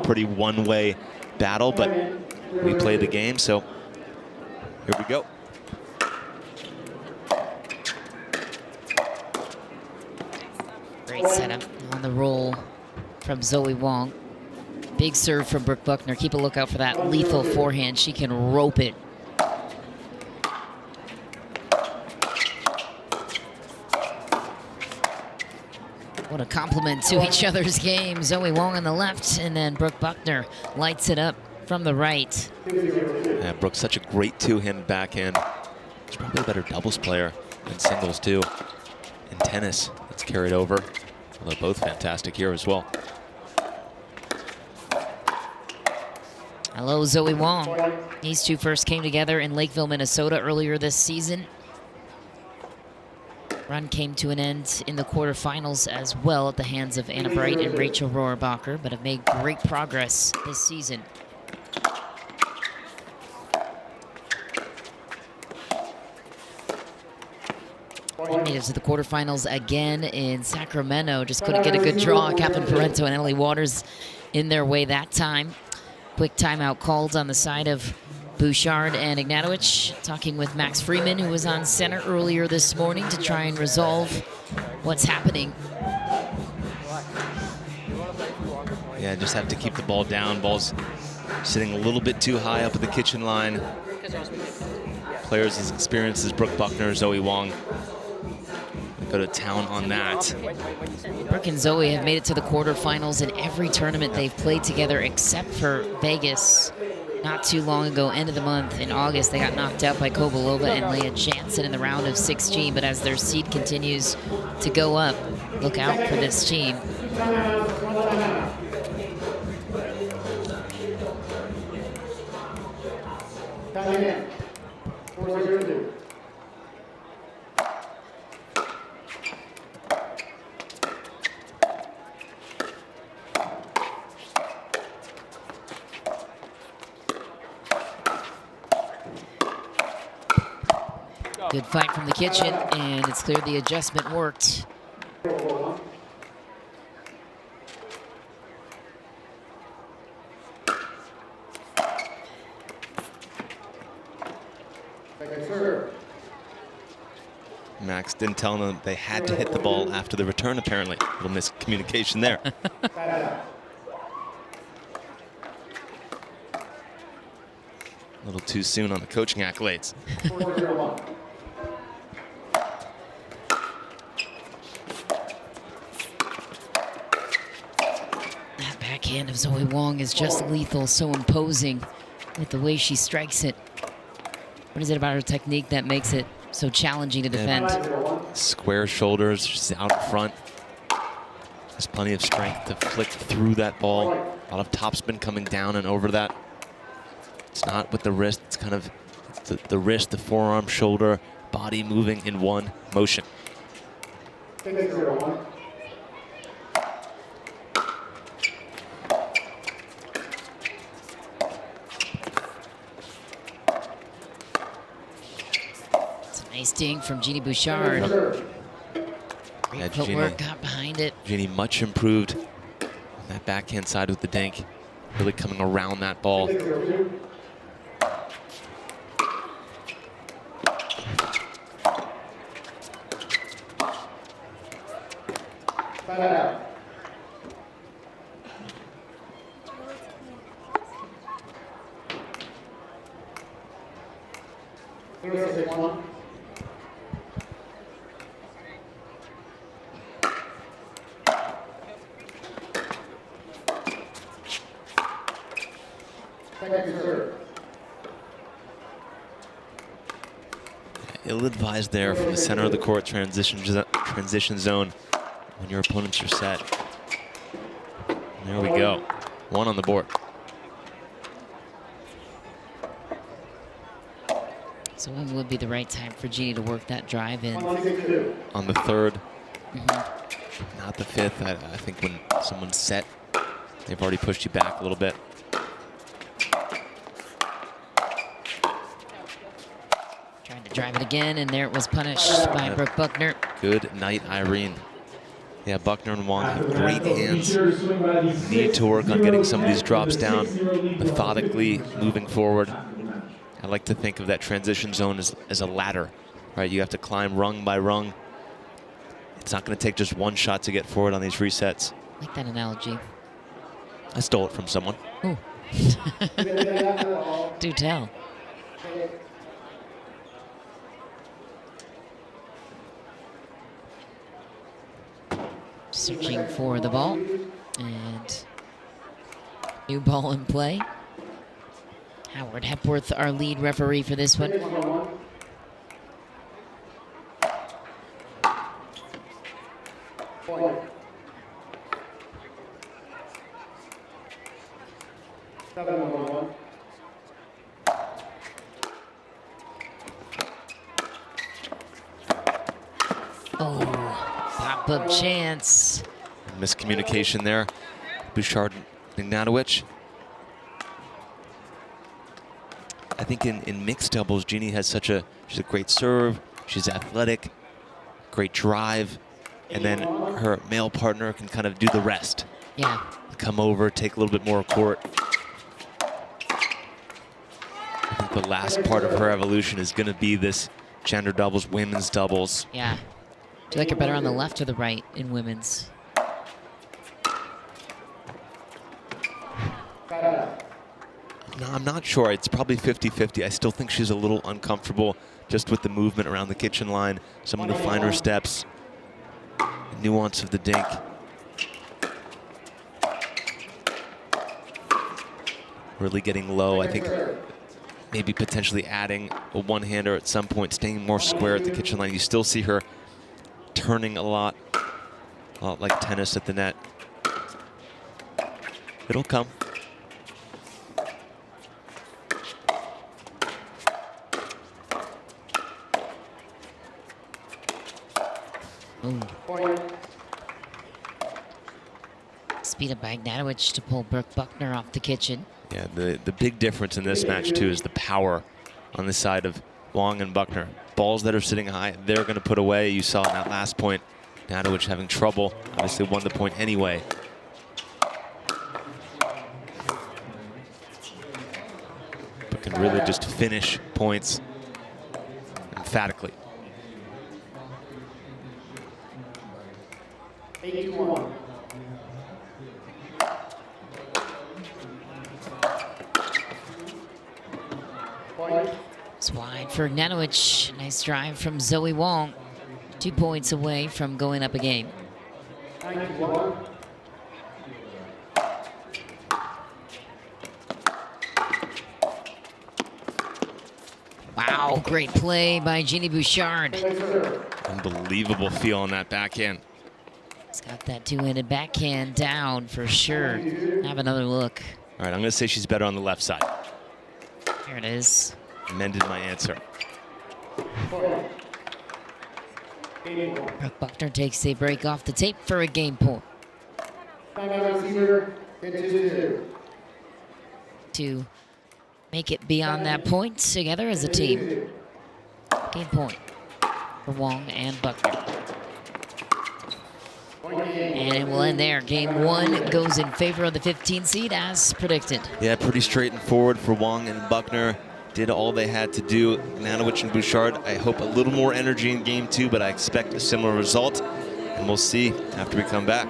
pretty one-way battle, but we play the game, so here we go. Great setup on the roll from Zoe Wang. Big serve from Brooke Buckner. Keep a lookout for that lethal forehand. She can rope it. What a compliment to each other's game. Zoe Wang on the left, and then Brooke Buckner lights it up from the right. Yeah, Brooke's such a great two-handed backhand. She's probably a better doubles player than singles, too. In tennis, it's carried over. Well, they're both fantastic here as well. Hello, Zoe Wang. These two first came together in Lakeville, Minnesota earlier this season. Run came to an end in the quarterfinals as well at the hands of Anna Bright and Rachel Rohrabacher, but have made great progress this season. They made it to the quarterfinals again in Sacramento. Just couldn't get a good draw. Catherine Parento and Emily Waters in their way that time. Quick timeout called on the side of Bouchard and Ignatowichat, talking with Max Freeman, who was on center earlier this morning to try and resolve what's happening. Yeah, just have to keep the ball down. Ball's sitting a little bit too high up at the kitchen line. Players as experienced as Brooke Buckner, Zoe Wang go to town on that. Brooke and Zoe have made it to the quarterfinals in every tournament they've played together except for Vegas. Not too long ago, end of the month in August, they got knocked out by Kovalova and Leah Jansen in the round of 16. But as their seed continues to go up, look out for this team. Good fight from the kitchen, and it's clear the adjustment worked. Max didn't tell them they had to hit the ball after the return, apparently. A little miscommunication there. A little too soon on the coaching accolades. That backhand of Zoe Wang is just lethal, so imposing with the way she strikes it. What is it about her technique that makes it so challenging to defend? Square shoulders, she's out in front. There's plenty of strength to flick through that ball. A lot of topspin coming down and over that. It's not with the wrist, it's kind of the wrist, the forearm, shoulder, body moving in one motion. It's a nice ding from Jeannie Bouchard. Great footwork, got behind it. Jeannie much improved on that backhand side with the dink. Really coming around that ball. Ill-advised there from the center of the court transition zone when your opponents are set. There we go. One on the board. So when would be the right time for Jeannie to work that drive in? On the third, not the fifth. I think when someone's set, they've already pushed you back a little bit. Trying to drive it again, and there it was punished by Brooke Buckner. Good night, Irene. Yeah, Buckner and Wang have great hands. Need to work on getting some of these drops down, methodically moving forward. I like to think of that transition zone as a ladder, right? You have to climb rung by rung. It's not going to take just one shot to get forward on these resets. I like that analogy. I stole it from someone. Ooh. Do tell. Searching for the ball, and new ball in play. Howard Hepworth, our lead referee for this one. Oh, pop-up chance. Miscommunication there. Bouchard and Ignatowichat. I think in mixed doubles, Jeannie has she's a great serve, she's athletic, great drive, and then her male partner can kind of do the rest. Yeah. Come over, take a little bit more court. I think the last part of her evolution is going to be this gender doubles, women's doubles. Yeah. Do you like her better on the left or the right in women's? No, I'm not sure. It's probably 50-50. I still think she's a little uncomfortable just with the movement around the kitchen line, some of the finer steps, the nuance of the dink. Really getting low. I think maybe potentially adding a one-hander at some point, staying more square at the kitchen line. You still see her turning a lot like tennis at the net. It'll come. Ooh. Speed up by Ignatowichat to pull Buckner off the kitchen. Yeah, the big difference in this match, too, is the power on the side of Wang and Buckner. Balls that are sitting high, they're going to put away. You saw in that last point, Ignatowichat having trouble. Obviously won the point anyway. But can really just finish points emphatically. 8-1. It's wide for Ignatowichat. Nice drive from Zoe Wang. 2 points away from going up a game. 91. Wow, great play by Jeannie Bouchard. Unbelievable feel on that backhand. He's got that two-handed backhand down for sure. Have another look. All right, I'm going to say she's better on the left side. Here it is. Amended my answer. Brooke Buckner takes a break off the tape for a game point. To make it beyond that point together as a team. Game point for Wang and Buckner. And it will end there. Game one goes in favor of the 15 seed as predicted. Yeah, pretty straight and forward for Wang and Buckner. Did all they had to do. Ignatowichat and Bouchard, I hope a little more energy in game two, but I expect a similar result. And we'll see after we come back.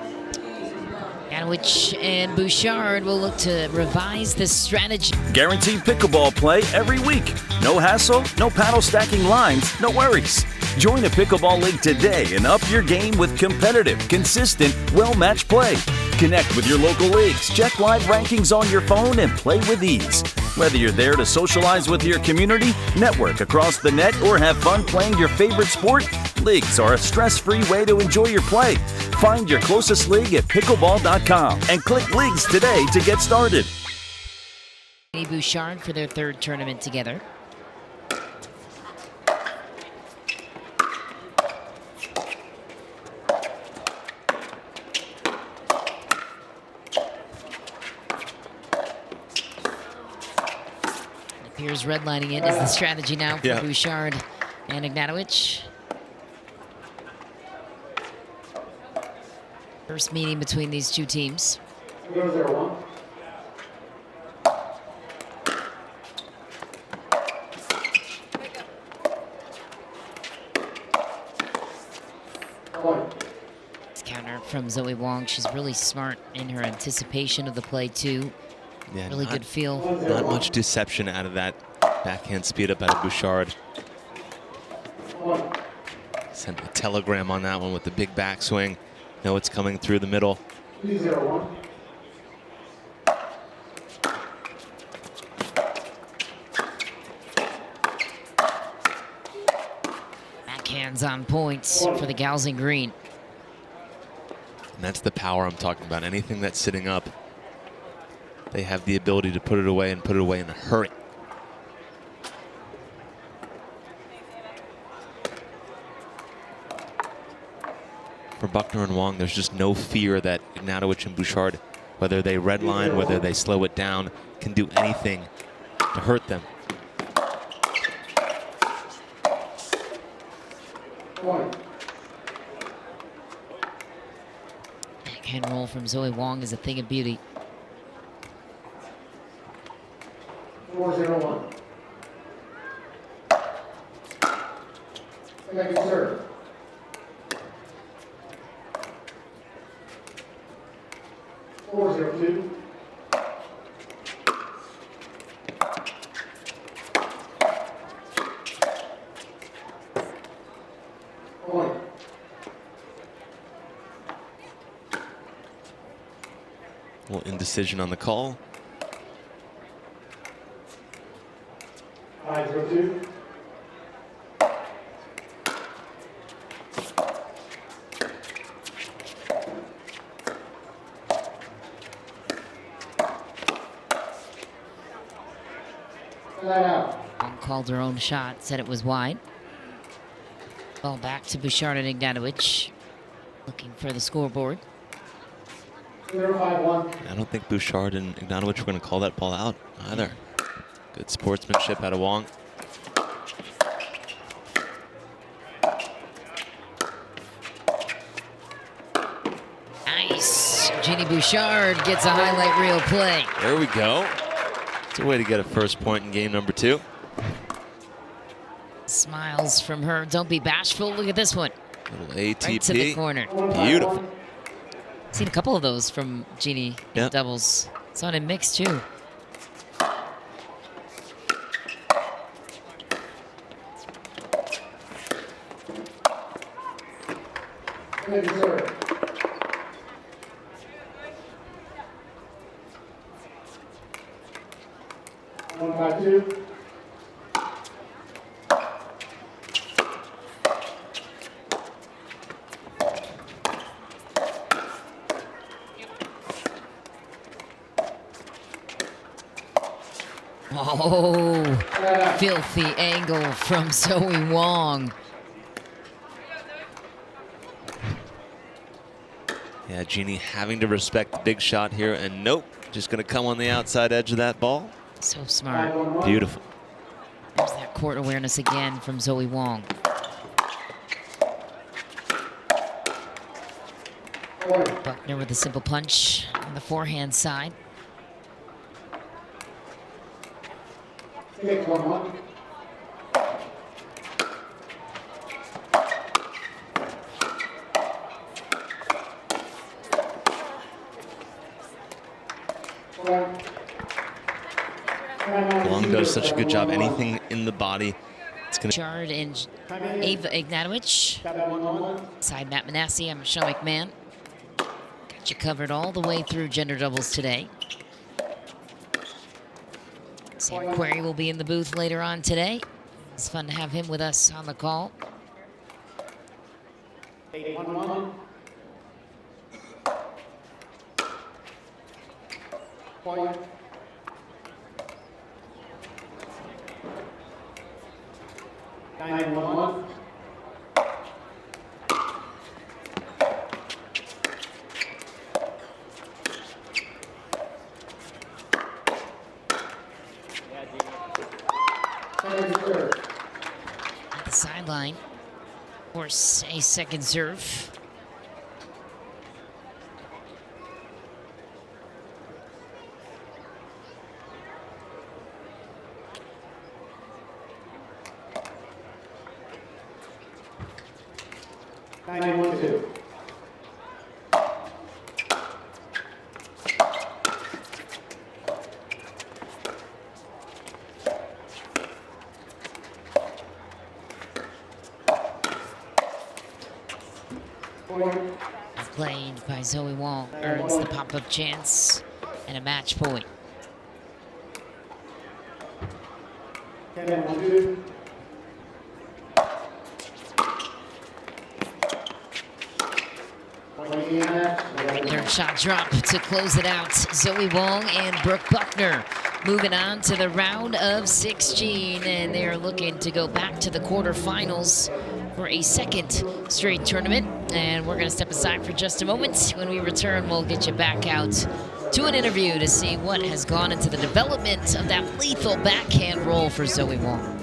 Ignatowichat and Bouchard will look to revise the strategy. Guaranteed pickleball play every week. No hassle, no paddle stacking lines, no worries. Join a pickleball league today and up your game with competitive, consistent, well-matched play. Connect with your local leagues, check live rankings on your phone, and play with ease. Whether you're there to socialize with your community, network across the net, or have fun playing your favorite sport, leagues are a stress-free way to enjoy your play. Find your closest league at pickleball.com and click Leagues today to get started. Bouchard for their third tournament together. Appears redlining it is the strategy now for Bouchard and Ignatowichat. First meeting between these two teams. Go 0-1. It's counter from Zoe Wang. She's really smart in her anticipation of the play too. Yeah, Really good feel. Not much deception out of that backhand speed up out of Bouchard. Sent a telegram on that one with the big backswing. Know it's coming through the middle. 0-1. Backhands on points for the gals in green. And that's the power I'm talking about. Anything that's sitting up, they have the ability to put it away and put it away in a hurry. For Buckner and Wang, there's just no fear that Ignatowichat and Bouchard, whether they redline, whether they slow it down, can do anything to hurt them. Backhand roll from Zoe Wang is a thing of beauty. 4-0-1. Second serve. 4-0-2. Point. A little indecision on the call. 5-0-2. Wang called her own shot, said it was wide. Ball back to Bouchard and Ignatowichat, looking for the scoreboard. 0-5-1. I don't think Bouchard and Ignatowichat were going to call that ball out either. Good sportsmanship out of Wang. Nice. Jeannie Bouchard gets a highlight reel play. There we go. It's a way to get a first point in game number 2. Smiles from her. Don't be bashful. Look at this one. Little ATP. Right to the corner. Beautiful. Seen a couple of those from Jeannie in Yep. doubles. Saw it in mixed too. Second serve. 1-5-2. Oh, filthy angle from Zoe Wang. Yeah, Jeannie having to respect the big shot here, and nope, just going to come on the outside edge of that ball. So smart. 5-1-1. Beautiful. There's that court awareness again from Zoe Wang. Point. Buckner with a simple punch on the forehand side. 6-1-1. Wang does such a good job. Anything in the body, it's going to. Bouchard and Ava Ignatowichat. 7-1-1. Side Matt Manassi, I'm Michelle McMahon. Got you covered all the way through gender doubles today. Sam Query will be in the booth later on today. It's fun to have him with us on the call. 8-1-1. Point. 9-1-1. Second serve. At the sideline. Of course, a second serve. 91-2. Point. Played by Zoe Wang earns the pop-up chance and a match point. 10-2. Point Indiana. Third shot drop to close it out. Zoe Wang and Brooke Buckner moving on to the round of 16, and they are looking to go back to the quarterfinals for a second straight tournament. And we're going to step aside for just a moment. When we return, we'll get you back out to an interview to see what has gone into the development of that lethal backhand roll for Zoe Wang.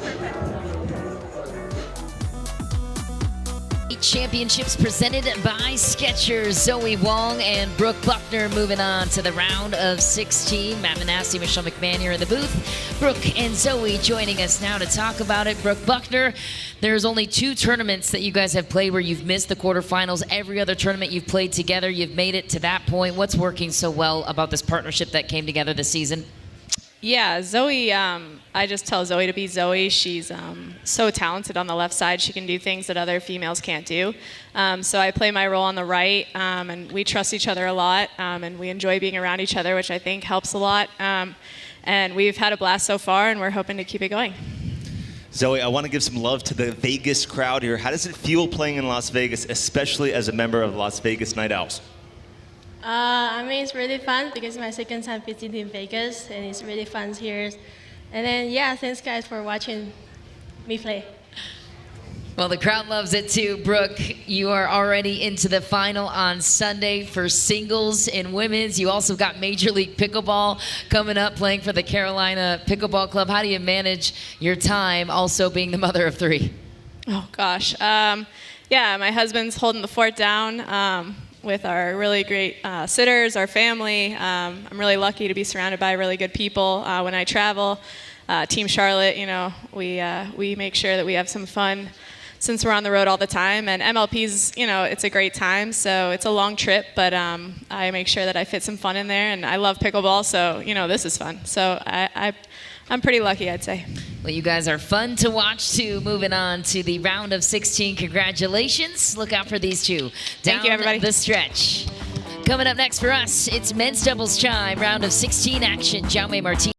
Championships presented by Skechers. Zoe Wang and Brooke Buckner moving on to the round of 16. Matt Manassi, Michelle McMahon here in the booth. Brooke and Zoe joining us now to talk about it. Brooke Buckner, there's only 2 tournaments that you guys have played where you've missed the quarterfinals. Every other tournament you've played together, you've made it to that point. What's working so well about this partnership that came together this season? Yeah, Zoe, I just tell Zoe to be Zoe. She's so talented on the left side. She can do things that other females can't do. So I play my role on the right, and we trust each other a lot, and we enjoy being around each other, which I think helps a lot. And we've had a blast so far, and we're hoping to keep it going. Zoe, I want to give some love to the Vegas crowd here. How does it feel playing in Las Vegas, especially as a member of Las Vegas Night Owls? I mean, it's really fun because it's my second time visiting Vegas, and it's really fun here. And then, yeah, thanks guys for watching me play. Well, the crowd loves it too. Brooke, you are already into the final on Sunday for singles and women's. You also got Major League Pickleball coming up, playing for the Carolina Pickleball Club. How do you manage your time, also being the mother of 3? Oh, gosh. Yeah, my husband's holding the fort down. With our really great sitters, our family. I'm really lucky to be surrounded by really good people when I travel. Team Charlotte, you know, we make sure that we have some fun since we're on the road all the time. And MLP's, you know, it's a great time, so it's a long trip, but I make sure that I fit some fun in there. And I love pickleball, so, you know, this is fun. So I'm pretty lucky, I'd say. Well, you guys are fun to watch, too. Moving on to the round of 16. Congratulations. Look out for these 2 Thank you, everybody. The stretch. Coming up next for us, it's men's doubles chime, round of 16 action. Jaume Martinez.